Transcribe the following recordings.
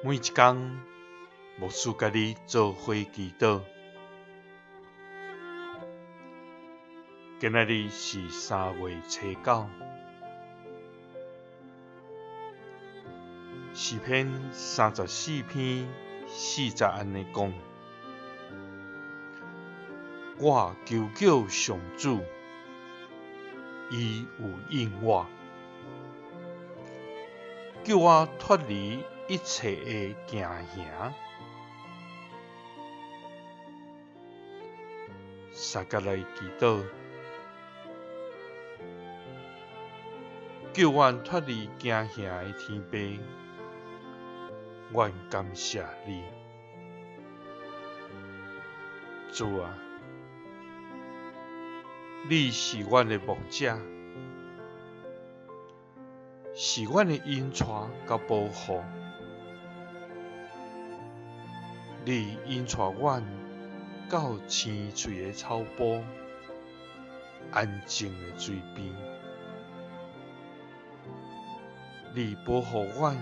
每一天，牧师甲你做伙祈祷。今仔日是3月初9，诗篇34篇40安尼讲：我求救上主，伊有应我，叫我脱离一切的惊吓。三甲来祈祷，叫阮脱离惊吓的天父，阮感谢你，主啊，你是阮的牧者，是阮的引带甲保护，你引带阮到青翠的草坡，安静的水边，你保护阮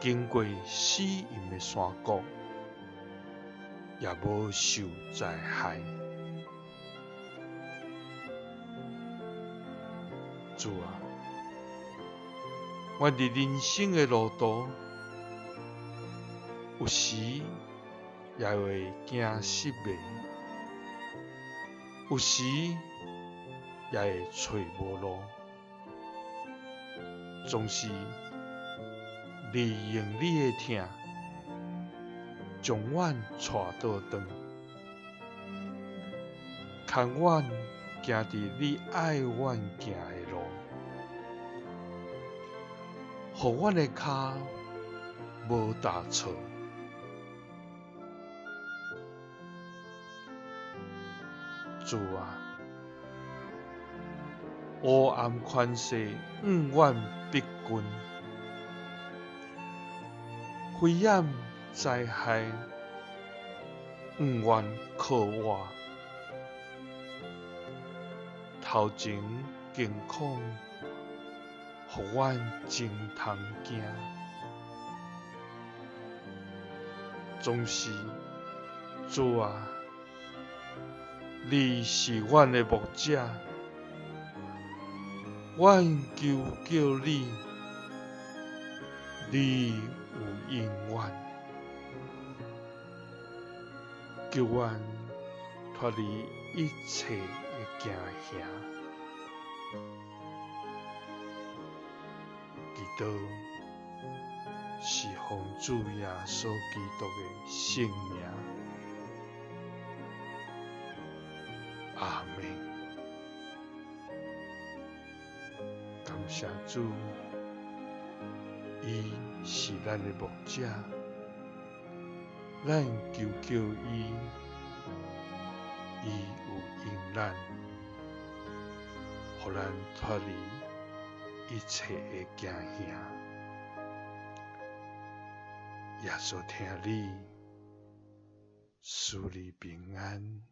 经过死荫的山谷，也无受灾害。主啊，阮伫人生的路途，有时也会惊失迷，有时也会找无路，总是利用你的疼，将阮带倒转，牵阮行伫你爱阮行的路，互阮的脚无踏错。主啊，黑暗权势往阮逼近，灰暗灾害往阮靠我，头前惊恐，互阮真通惊。总是主啊，你是阮的牧者，阮求叫你，你有应阮，叫阮脱离一切的惊吓。祈祷是奉主耶稣基督的圣名。阿们。感谢主，伊是咱的牧者，咱求救伊，伊有应咱，互咱脱离一切的惊吓。耶稣听你，赐你平安。